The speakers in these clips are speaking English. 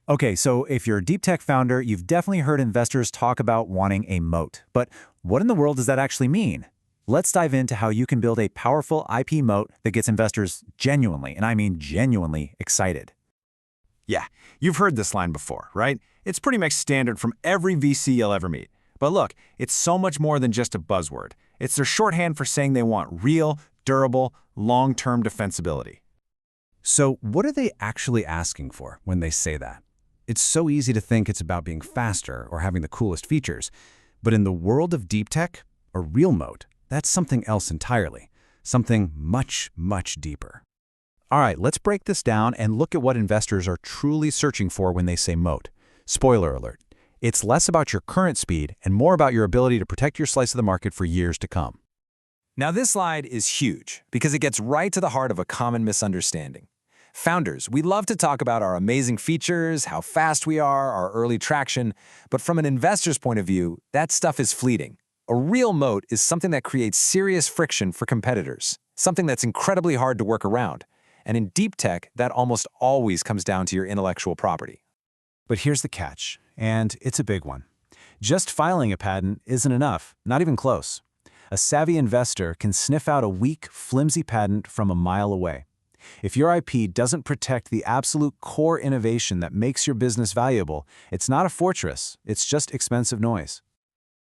Okay, so if you're a deep tech founder, you've definitely heard investors talk about wanting a moat. But what in the world does that actually mean? Let's dive into how you can build a powerful IP moat that gets investors genuinely, and I mean genuinely, excited. Yeah, you've heard this line before, right? It's pretty much standard from every VC you'll ever meet. But look, it's so much more than just a buzzword. It's their shorthand for saying they want real, durable, long-term defensibility. So what are they actually asking for when they say that? It's so easy to think it's about being faster or having the coolest features. But in the world of deep tech, a real moat, that's something else entirely. Something much, much deeper. All right, let's break this down and look at what investors are truly searching for when they say moat. Spoiler alert, it's less about your current speed and more about your ability to protect your slice of the market for years to come. Now this slide is huge because it gets right to the heart of a common misunderstanding. Founders, we love to talk about our amazing features, how fast we are, our early traction, but from an investor's point of view, that stuff is fleeting. A real moat is something that creates serious friction for competitors, something that's incredibly hard to work around. And in deep tech, that almost always comes down to your intellectual property. But here's the catch, and it's a big one. Just filing a patent isn't enough, not even close. A savvy investor can sniff out a weak, flimsy patent from a mile away. If your IP doesn't protect the absolute core innovation that makes your business valuable, it's not a fortress, it's just expensive noise.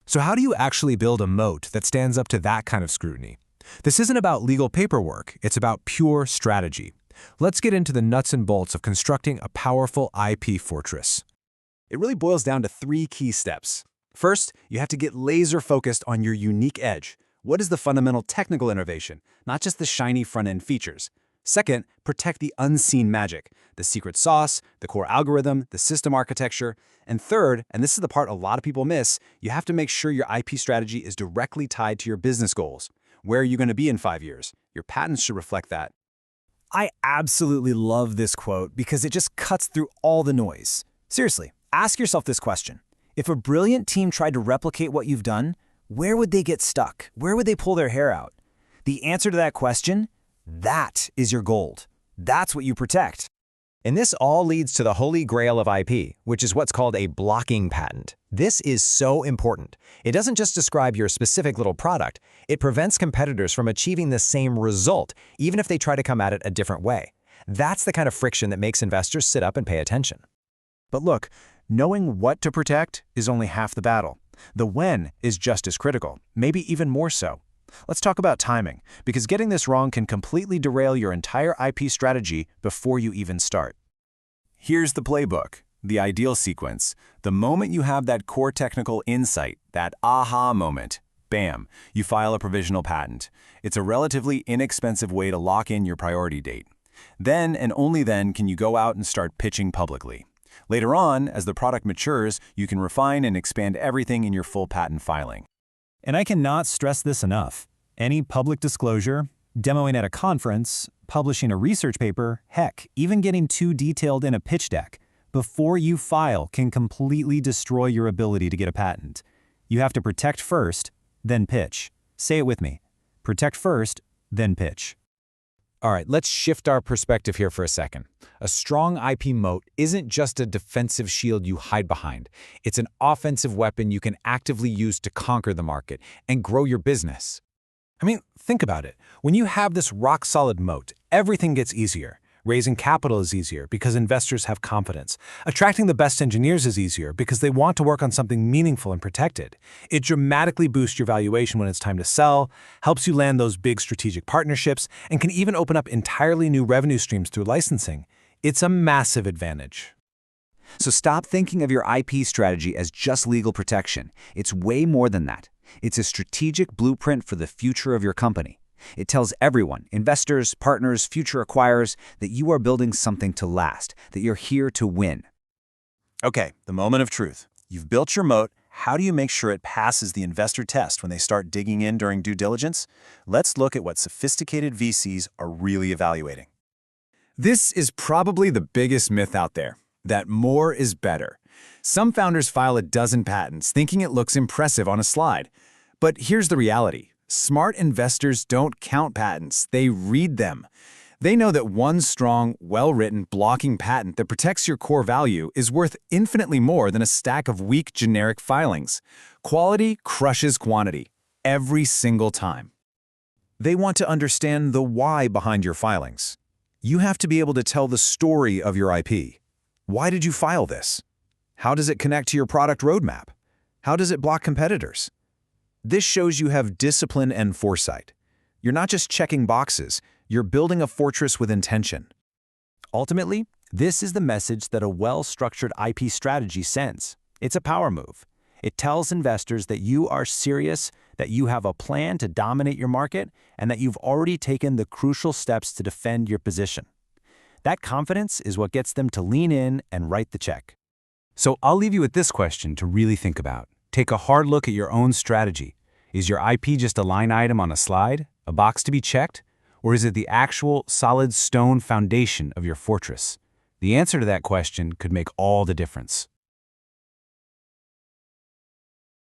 So how do you actually build a moat that stands up to that kind of scrutiny? This isn't about legal paperwork, it's about pure strategy. Let's get into the nuts and bolts of constructing a powerful IP fortress. It really boils down to 3 key steps. First, you have to get laser focused on your unique edge. What is the fundamental technical innovation, not just the shiny front-end features? Second, protect the unseen magic, the secret sauce, the core algorithm, the system architecture. And third, and this is the part a lot of people miss, you have to make sure your IP strategy is directly tied to your business goals. Where are you going to be in 5 years? Your patents should reflect that. I absolutely love this quote because it just cuts through all the noise. Seriously, ask yourself this question. If a brilliant team tried to replicate what you've done, where would they get stuck? Where would they pull their hair out? The answer to that question? That is your gold. That's what you protect. And this all leads to the holy grail of IP, which is what's called a blocking patent. This is so important. It doesn't just describe your specific little product, it prevents competitors from achieving the same result, even if they try to come at it a different way. That's the kind of friction that makes investors sit up and pay attention. But look, knowing what to protect is only half the battle. The when is just as critical, maybe even more so. Let's talk about timing, because getting this wrong can completely derail your entire IP strategy before you even start. Here's the playbook, the ideal sequence. The moment you have that core technical insight, that aha moment, bam, you file a provisional patent. It's a relatively inexpensive way to lock in your priority date. Then and only then can you go out and start pitching publicly. Later on, as the product matures, you can refine and expand everything in your full patent filing. And I cannot stress this enough. Any public disclosure, demoing at a conference, publishing a research paper, heck, even getting too detailed in a pitch deck, before you file can completely destroy your ability to get a patent. You have to protect first, then pitch. Say it with me. Protect first, then pitch. All right, let's shift our perspective here for a second. A strong IP moat isn't just a defensive shield you hide behind. It's an offensive weapon you can actively use to conquer the market and grow your business. I mean, think about it. When you have this rock-solid moat, everything gets easier. Raising capital is easier because investors have confidence. Attracting the best engineers is easier because they want to work on something meaningful and protected. It dramatically boosts your valuation when it's time to sell, helps you land those big strategic partnerships, and can even open up entirely new revenue streams through licensing. It's a massive advantage. So stop thinking of your IP strategy as just legal protection. It's way more than that. It's a strategic blueprint for the future of your company. It tells everyone, investors, partners, future acquirers, that you are building something to last, that you're here to win. Okay, the moment of truth. You've built your moat. How do you make sure it passes the investor test when they start digging in during due diligence? Let's look at what sophisticated VCs are really evaluating. This is probably the biggest myth out there, that more is better. Some founders file a dozen patents thinking it looks impressive on a slide. But here's the reality. Smart investors don't count patents, they read them. They know that one strong, well-written, blocking patent that protects your core value is worth infinitely more than a stack of weak, generic filings. Quality crushes quantity, every single time. They want to understand the why behind your filings. You have to be able to tell the story of your IP. Why did you file this? How does it connect to your product roadmap? How does it block competitors? This shows you have discipline and foresight. You're not just checking boxes, you're building a fortress with intention. Ultimately, this is the message that a well-structured IP strategy sends. It's a power move. It tells investors that you are serious, that you have a plan to dominate your market, and that you've already taken the crucial steps to defend your position. That confidence is what gets them to lean in and write the check. So I'll leave you with this question to really think about. Take a hard look at your own strategy. Is your IP just a line item on a slide, a box to be checked, or is it the actual solid stone foundation of your fortress? The answer to that question could make all the difference.